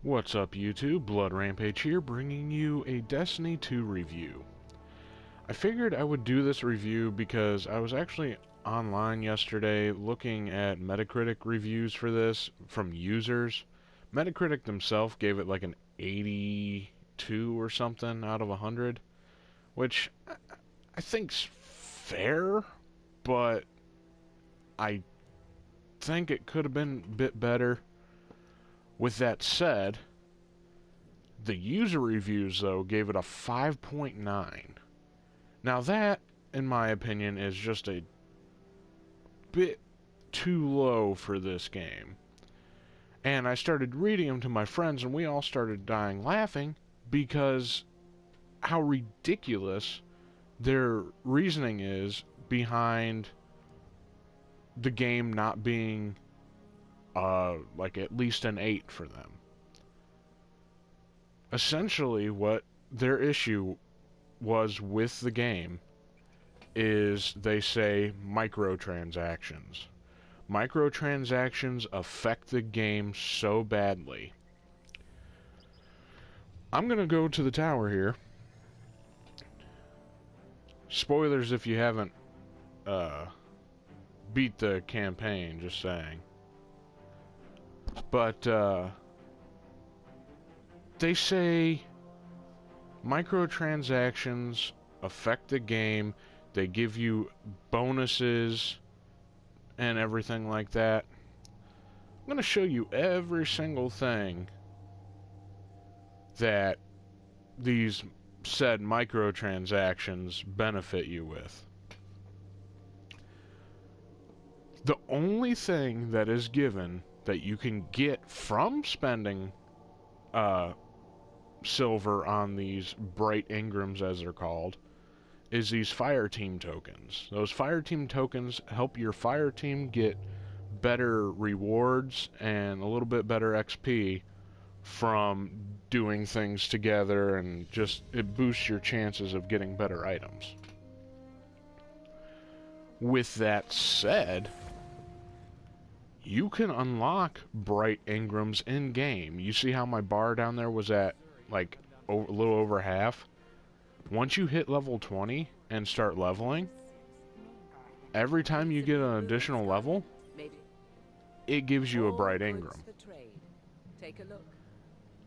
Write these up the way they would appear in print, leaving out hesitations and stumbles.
What's up YouTube, Blood Rampage here, bringing you a Destiny 2 review. I figured I would do this review because I was actually online yesterday looking at Metacritic reviews for this from users. Metacritic themselves gave it like an 82 or something out of 100, which I think's fair, but I think it could have been a bit better. With that said, the user reviews, though, gave it a 5.9. Now that, in my opinion, is just a bit too low for this game. And I started reading them to my friends, and we all started dying laughing because how ridiculous their reasoning is behind the game not being like at least an 8 for them. Essentially, what their issue was with the game is they say microtransactions. Microtransactions affect the game so badly. I'm gonna go to the tower here. Spoilers if you haven't beat the campaign, just saying. But, they say microtransactions affect the game, they give you bonuses and everything like that. I'm going to show you every single thing that these said microtransactions benefit you with. The only thing that is given that you can get from spending silver on these bright engrams, as they're called, is these fire team tokens. Those fire team tokens help your fire team get better rewards and a little bit better XP from doing things together, and just it boosts your chances of getting better items. With that said, you can unlock bright engrams in game. You see how my bar down there was at like a little over half? Once you hit level 20 and start leveling, every time you get an additional level, it gives you a bright engram.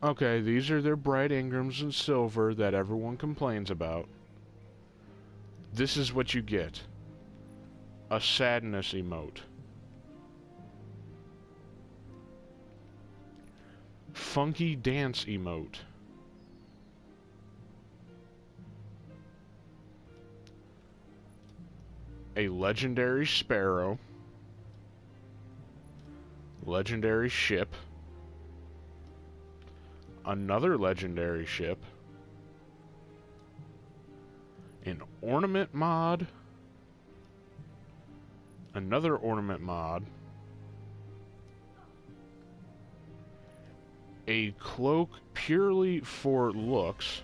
Okay, these are their bright engrams in silver that everyone complains about. This is what you get. A sadness emote. Funky dance emote. A legendary sparrow. Legendary ship. Another legendary ship. An ornament mod. Another ornament mod. A cloak purely for looks.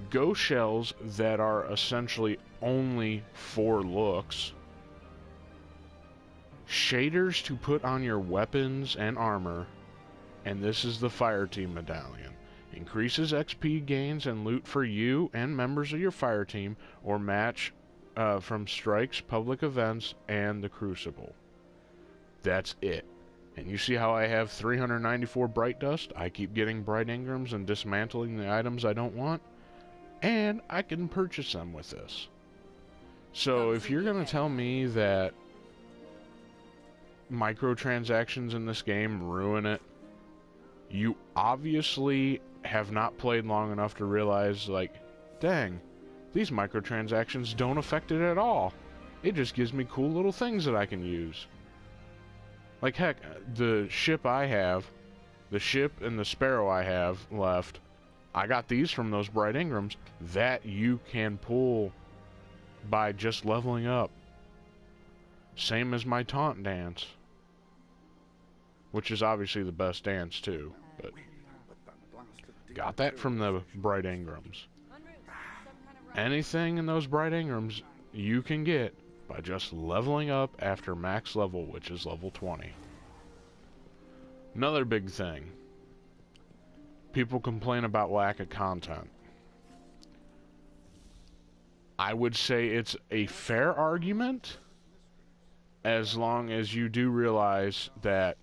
Ghost shells that are essentially only for looks. Shaders to put on your weapons and armor. And this is the fire team medallion. Increases XP gains and loot for you and members of your fire team or match from strikes, public events, and the Crucible. That's it. And you see how I have 394 bright dust? I keep getting bright engrams and dismantling the items I don't want. And I can purchase them with this. So if you're going to tell me that microtransactions in this game ruin it, you obviously have not played long enough to realize, like, dang, these microtransactions don't affect it at all. It just gives me cool little things that I can use. Like, heck, the ship I have, the ship and the sparrow I have left, I got these from those bright engrams that you can pull by just leveling up. Same as my taunt dance, which is obviously the best dance too, but got that from the bright engrams. Anything in those bright engrams you can get by just leveling up after max level, which is level 20. Another big thing. People complain about lack of content. I would say it's a fair argument, as long as you do realize that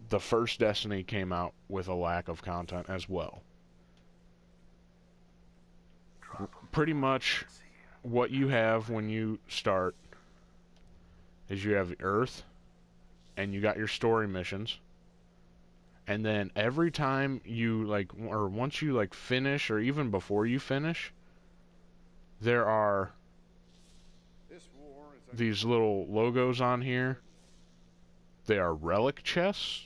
the first Destiny came out with a lack of content as well. Pretty much what you have when you start is you have Earth, and you got your story missions, and then every time you, like, or once you, like, finish, or even before you finish, there are these little logos on here. They are relic chests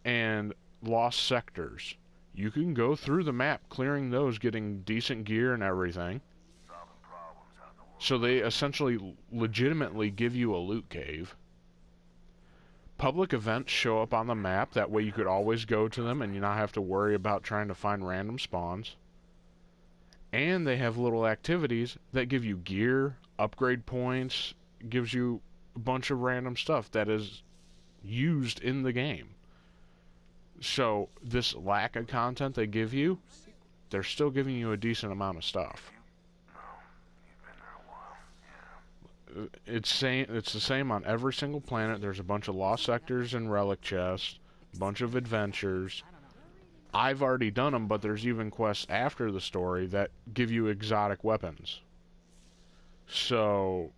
and lost sectors. You can go through the map clearing those, getting decent gear and everything. So they essentially legitimately give you a loot cave. Public events show up on the map, that way you could always go to them and you not have to worry about trying to find random spawns. And they have little activities that give you gear, upgrade points, gives you a bunch of random stuff that is used in the game. So this lack of content they give you, they're still giving you a decent amount of stuff. It's the same on every single planet. There's a bunch of lost sectors and relic chests, a bunch of adventures. I've already done them, but there's even quests after the story that give you exotic weapons. So,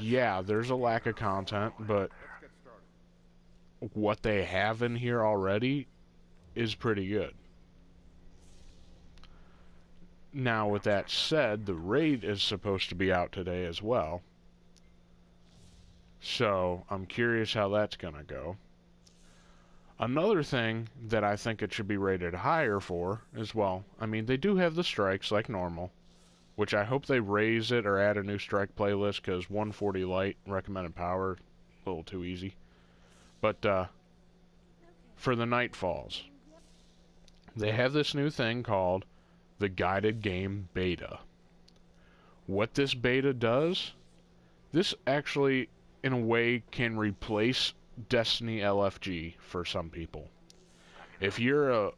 yeah, there's a lack of content, but what they have in here already is pretty good. Now, with that said, the raid is supposed to be out today as well. So, I'm curious how that's gonna go. Another thing that I think it should be rated higher for as well, I mean, they do have the strikes like normal, which I hope they raise it or add a new strike playlist, because 140 light recommended power, a little too easy. But for the Nightfalls, they have this new thing called the Guided Game Beta. What this beta does, this actually, in a way, can replace Destiny LFG for some people. If you're a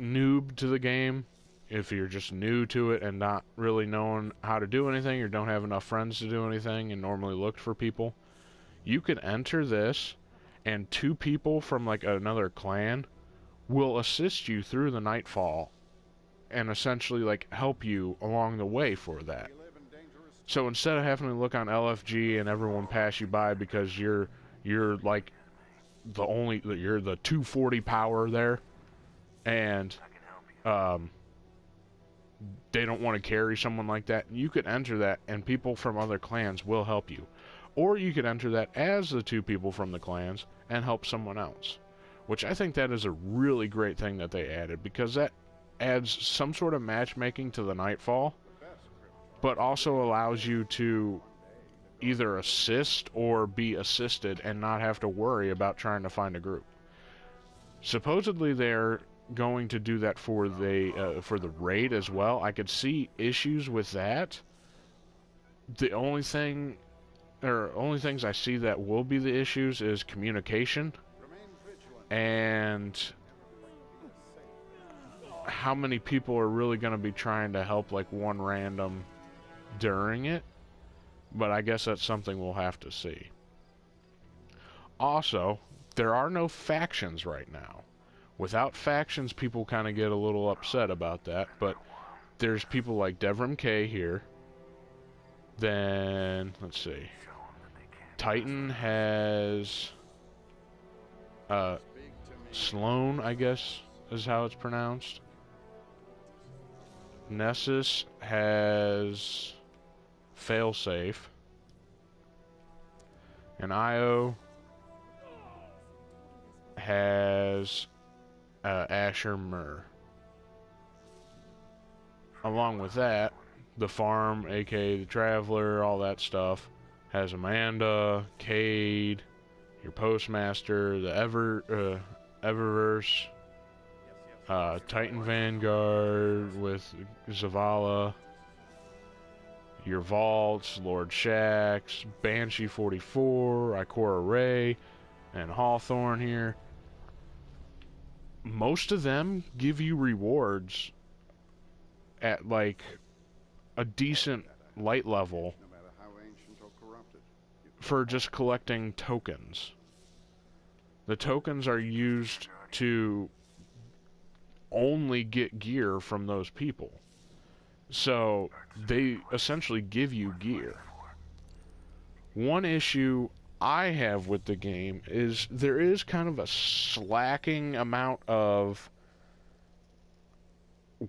noob to the game, if you're just new to it and not really knowing how to do anything, or don't have enough friends to do anything and normally look for people, you can enter this, and 2 people from like another clan will assist you through the Nightfall and essentially like help you along the way for that. So instead of having to look on LFG and everyone pass you by because you're like you're the 240 power there, and they don't want to carry someone like that, you could enter that and people from other clans will help you. Or you could enter that as the 2 people from the clans and help someone else, which I think that is a really great thing that they added, because that adds some sort of matchmaking to the Nightfall, but also allows you to either assist or be assisted and not have to worry about trying to find a group. Supposedly they're going to do that for the raid as well. I could see issues with that. The only things I see that will be the issues is communication and how many people are really going to be trying to help like one random during it. But I guess that's something we'll have to see. Also, there are no factions right now. Without factions, people kind of get a little upset about that, but there's people like Devrim K here. Then, let's see. Titan has Sloan, I guess is how it's pronounced. Nessus has Failsafe, and IO has Asher Murr. Along with that, the farm, aka the Traveler, all that stuff, has Amanda, Cade, your Postmaster, the Eververse, Titan Vanguard with Zavala, your Vaults, Lord Shax, Banshee 44, Ikora Ray, and Hawthorne here. most of them give you rewards at like a decent light level for just collecting tokens. The tokens are used to only get gear from those people. So they essentially give you gear. One issue I have with the game is there is kind of a slacking amount of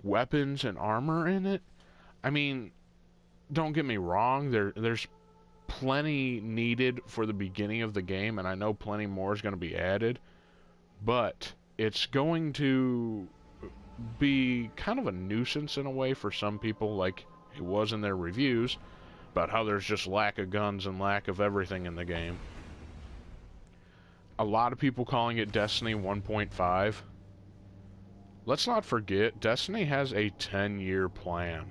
weapons and armor in it. I mean, don't get me wrong, there's plenty needed for the beginning of the game, and I know plenty more is going to be added, but it's going to be kind of a nuisance in a way for some people, like it was in their reviews, about how there's just lack of guns and lack of everything in the game. A lot of people calling it Destiny 1.5. Let's not forget, Destiny has a 10-year plan.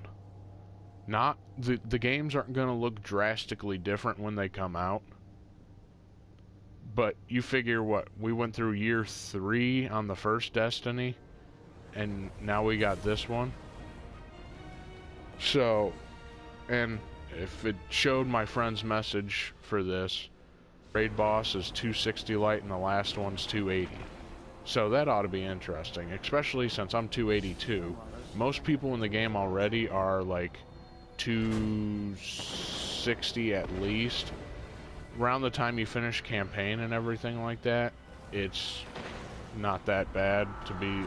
Not the games aren't going to look drastically different when they come out. But you figure what? We went through year 3 on the first Destiny, and now we got this one. So, and if it showed my friend's message for this, raid boss is 260 light and the last one's 280. So that ought to be interesting, especially since I'm 282. Most people in the game already are like 260 at least. Around the time you finish campaign and everything like that, it's not that bad to be.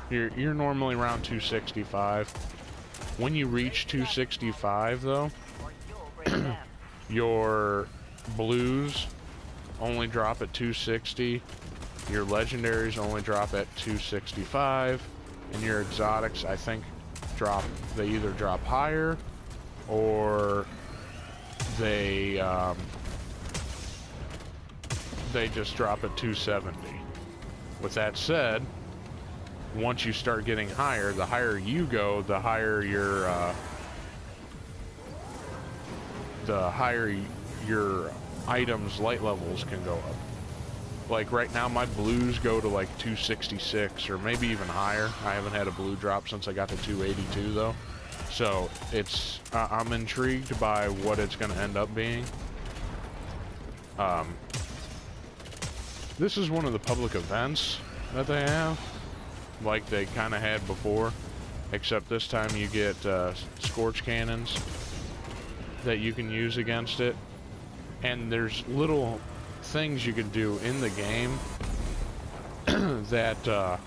You're normally around 265. When you reach 265 though, your blues only drop at 260, your legendaries only drop at 265, and your exotics, I think, they either drop higher or they just drop at 270. With that said, once you start getting higher, the higher you go, the higher your items light levels can go up. Like right now my blues go to like 266 or maybe even higher. I haven't had a blue drop since I got to 282 though. So it's I'm intrigued by what it's going to end up being. This is one of the public events that they have, like they kind of had before, except this time you get scorch cannons that you can use against it, and there's little things you can do in the game that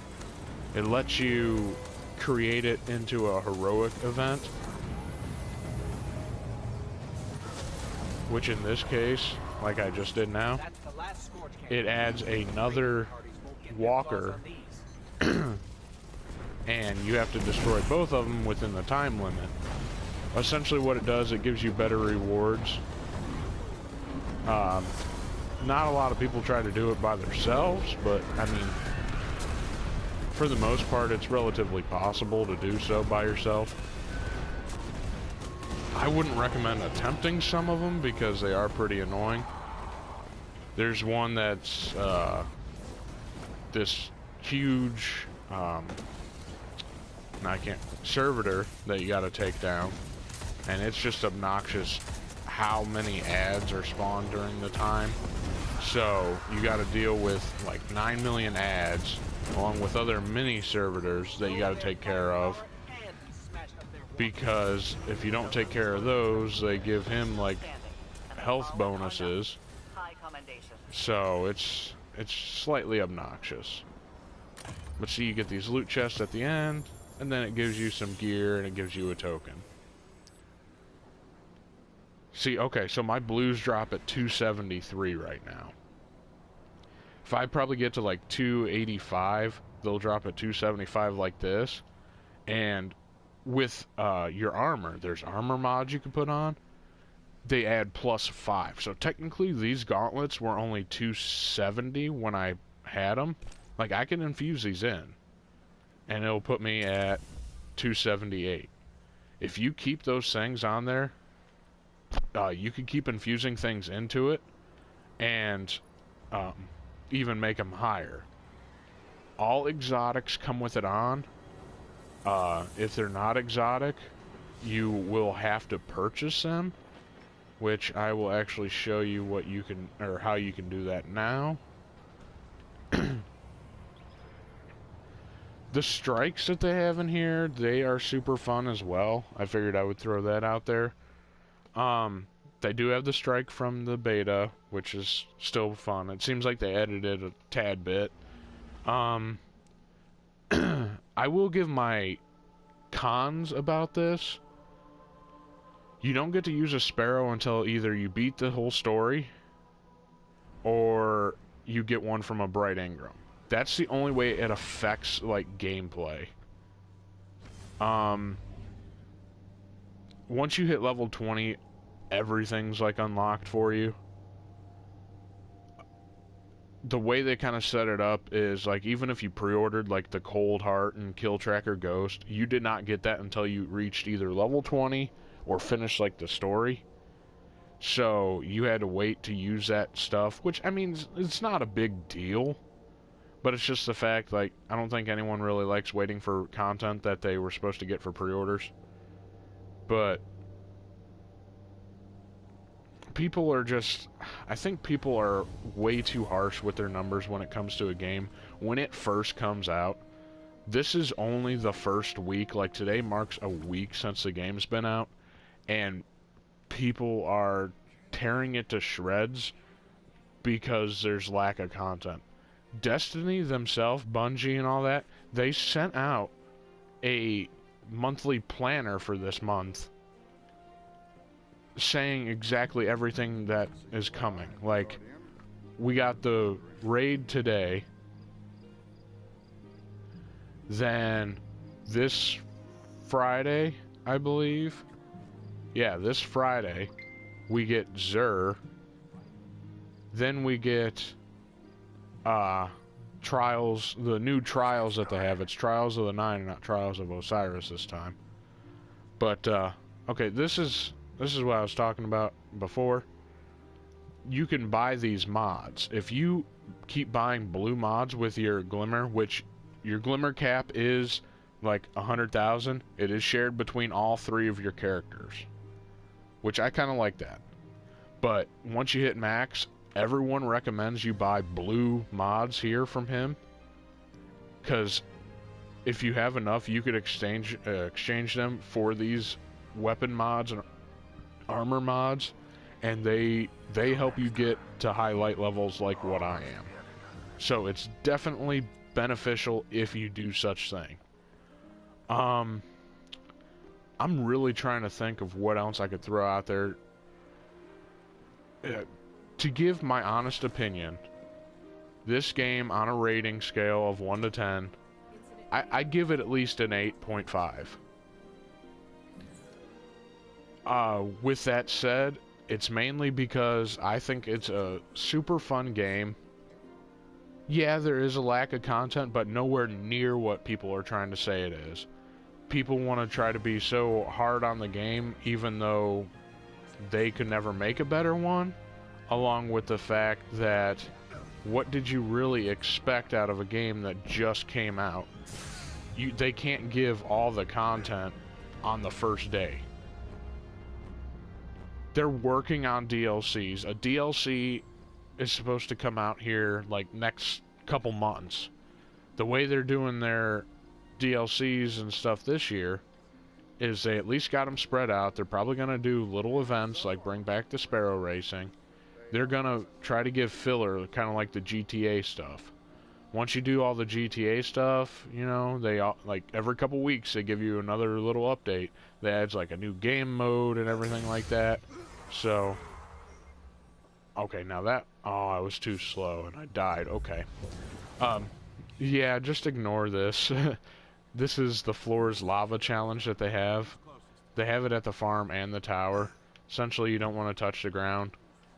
it lets you create it into a heroic event, which in this case, like I just did now, it adds another walker and you have to destroy both of them within the time limit. Essentially what it does, it gives you better rewards. Not a lot of people try to do it by themselves, but I mean, for the most part, it's relatively possible to do so by yourself. I wouldn't recommend attempting some of them because they are pretty annoying. There's one that's this huge servitor that you gotta take down, and it's just obnoxious how many ads are spawned during the time. So you gotta deal with like 9 million ads along with other mini servitors that you gotta take care of, because if you don't take care of those, they give him like health bonuses. So it's slightly obnoxious. But see, you get these loot chests at the end, and then it gives you some gear and it gives you a token. See, okay, so my blues drop at 273 right now. If I probably get to like 285, they'll drop at 275 like this. And with your armor, there's armor mods you can put on. They add +5. So technically these gauntlets were only 270 when I had them. Like, I can infuse these in, and it'll put me at 278. If you keep those things on there, you can keep infusing things into it, and even make them higher. all exotics come with it on. If they're not exotic, you will have to purchase them, which I will actually show you what you can, or how you can do that now. The strikes that they have in here, they are super fun as well. I figured I would throw that out there. They do have the strike from the beta, which is still fun. It seems like they edited a tad bit. I will give my cons about this. You don't get to use a sparrow until either you beat the whole story or you get one from a Bright Ingram. That's the only way it affects, like, gameplay. Once you hit level 20, everything's, like, unlocked for you. The way they kind of set it up is, like, even if you pre-ordered, like, the Cold Heart and Kill Tracker Ghost, you did not get that until you reached either level 20 or finished, like, the story. So, you had to wait to use that stuff, which, I mean, it's not a big deal. But it's just the fact, like, I don't think anyone really likes waiting for content that they were supposed to get for pre-orders. But people are just, I think people are way too harsh with their numbers when it comes to a game. When it first comes out, this is only the first week. Like, today marks a week since the game's been out, and people are tearing it to shreds because there's lack of content. Destiny themselves, Bungie and all that, they sent out a monthly planner for this month saying exactly everything that is coming. Like, we got the raid today, then this Friday, I believe, yeah, this Friday, we get Xur, then we get Trials, the new Trials that they have. It's Trials of the Nine, not Trials of Osiris this time. But, okay, this is what I was talking about before. You can buy these mods. If you keep buying blue mods with your Glimmer, which your Glimmer cap is like 100,000, it is shared between all three of your characters, which I kind of like that. But once you hit max, everyone recommends you buy blue mods here from him, because if you have enough, you could exchange them for these weapon mods and armor mods, and they help you get to highlight levels like what I am. So it's definitely beneficial if you do such thing. I'm really trying to think of what else I could throw out there. To give my honest opinion, this game on a rating scale of 1 to 10, I give it at least an 8.5. With that said, it's mainly because I think it's a super fun game. Yeah, there is a lack of content, but nowhere near what people are trying to say it is. People want to try to be so hard on the game, even though they could never make a better one. Along with the fact that, what did you really expect out of a game that just came out? They can't give all the content on the first day. They're working on DLCs. A DLC is supposed to come out here like next couple months. The way they're doing their DLCs and stuff this year is they at least got them spread out. They're probably going to do little events like bring back the Sparrow Racing. They're going to try to give filler, kind of like the GTA stuff. Once you do all the GTA stuff, you know, they like every couple weeks they give you another little update. They adds like a new game mode and everything like that. So, okay, now that, oh, I was too slow and I died. Okay. Yeah, just ignore this. This is the Floor's Lava challenge that they have. They have it at the farm and the tower. Essentially, you don't want to touch the ground.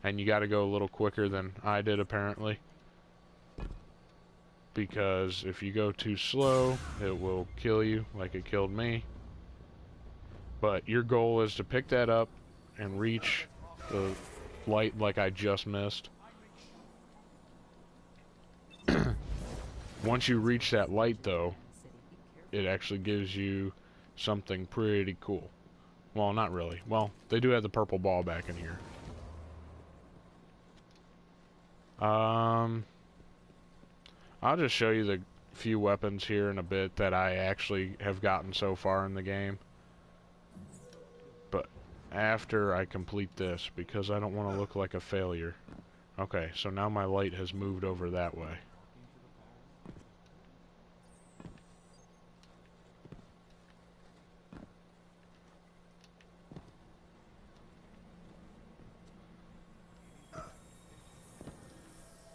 And you got to go a little quicker than I did, apparently. Because if you go too slow, it will kill you like it killed me. But your goal is to pick that up and reach the light like I just missed. Once you reach that light, though, it actually gives you something pretty cool. Well, not really. Well, they do have the purple ball back in here. I'll just show you the few weapons here in a bit that I actually have gotten so far in the game. But after I complete this, because I don't want to look like a failure. Okay, so now my light has moved over that way.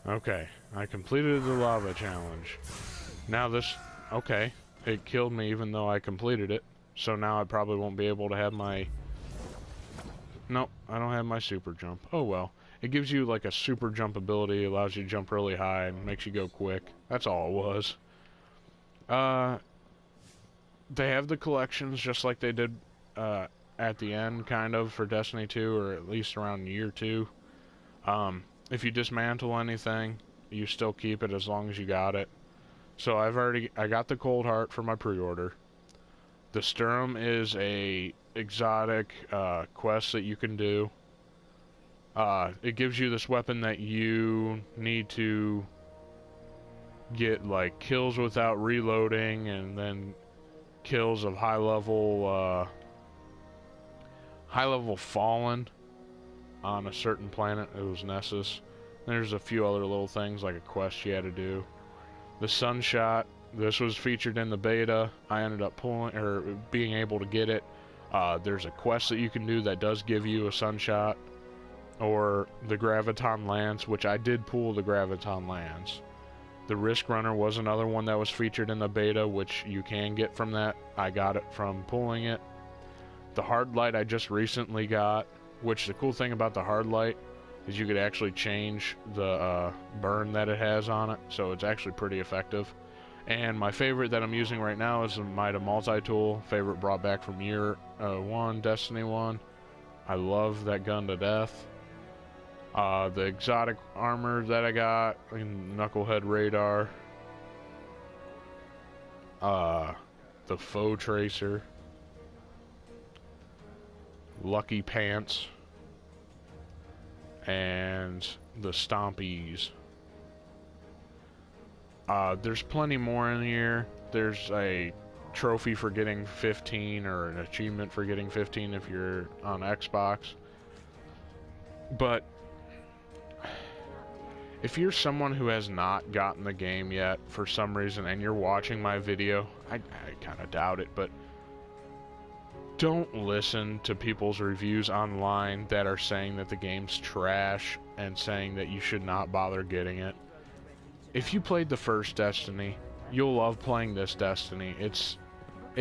Okay, I completed the lava challenge. Now this... Okay, it killed me even though I completed it. So now I probably won't be able to have my... Nope, I don't have my super jump. Oh well. It gives you like a super jump ability, allows you to jump really high, and makes you go quick. That's all it was. They have the collections just like they did at the end, kind of, for Destiny 2, or at least around year 2. If you dismantle anything, you still keep it as long as you got it. So I got the Cold Heart for my pre-order. The Sturm is a exotic quest that you can do. It gives you this weapon that you need to get like kills without reloading, and then kills of high level fallen on a certain planet. It was Nessus. There's a few other little things like a quest you had to do. The Sunshot, this was featured in the beta. I ended up being able to get it. There's a quest that you can do that does give you a Sunshot. Or the Graviton Lance, which I did pull the Graviton Lance. The Risk Runner was another one that was featured in the beta, which you can get from that. I got it from pulling it. The Hard Light I just recently got, which the cool thing about the Hard Light is you could actually change the burn that it has on it, so it's actually pretty effective. And my favorite that I'm using right now is the Mida Multi-Tool, favorite brought back from year 1, Destiny 1. I love that gun to death. The exotic armor that I got, Knucklehead Radar, the Foe Tracer, Lucky Pants, and the Stompies. There's plenty more in here. There's a trophy for getting 15, or an achievement for getting 15 if you're on Xbox. But if you're someone who has not gotten the game yet for some reason and you're watching my video, I kind of doubt it, but don't listen to people's reviews online that are saying that the game's trash and saying that you should not bother getting it. If you played the first Destiny, you'll love playing this Destiny. It's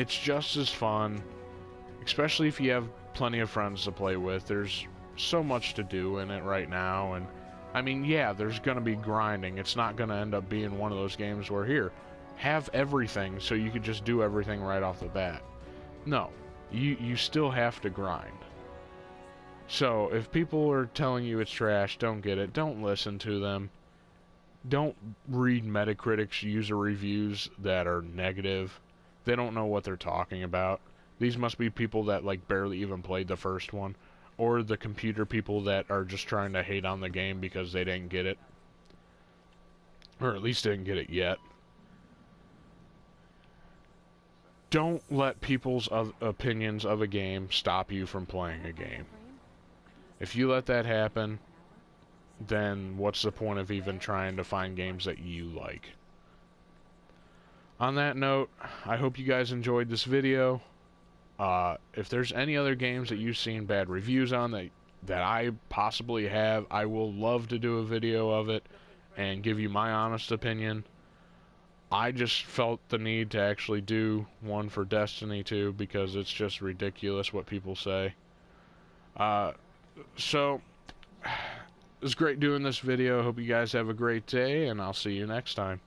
just as fun, especially if you have plenty of friends to play with. There's so much to do in it right now, and I mean, yeah, there's gonna be grinding. It's not gonna end up being one of those games where, here, have everything so you could just do everything right off the bat. No, you still have to grind. So if people are telling you it's trash, don't get it. Don't listen to them. Don't read Metacritic's user reviews that are negative. They don't know what they're talking about. These must be people that like barely even played the first one, or the computer people that are just trying to hate on the game because they didn't get it, or at least didn't get it yet. Don't let people's opinions of a game stop you from playing a game. If you let that happen, then what's the point of even trying to find games that you like? On that note, I hope you guys enjoyed this video. If there's any other games that you've seen bad reviews on that I possibly have, I will love to do a video of it and give you my honest opinion. I just felt the need to actually do one for Destiny 2 because it's just ridiculous what people say. So, it was great doing this video. Hope you guys have a great day, and I'll see you next time.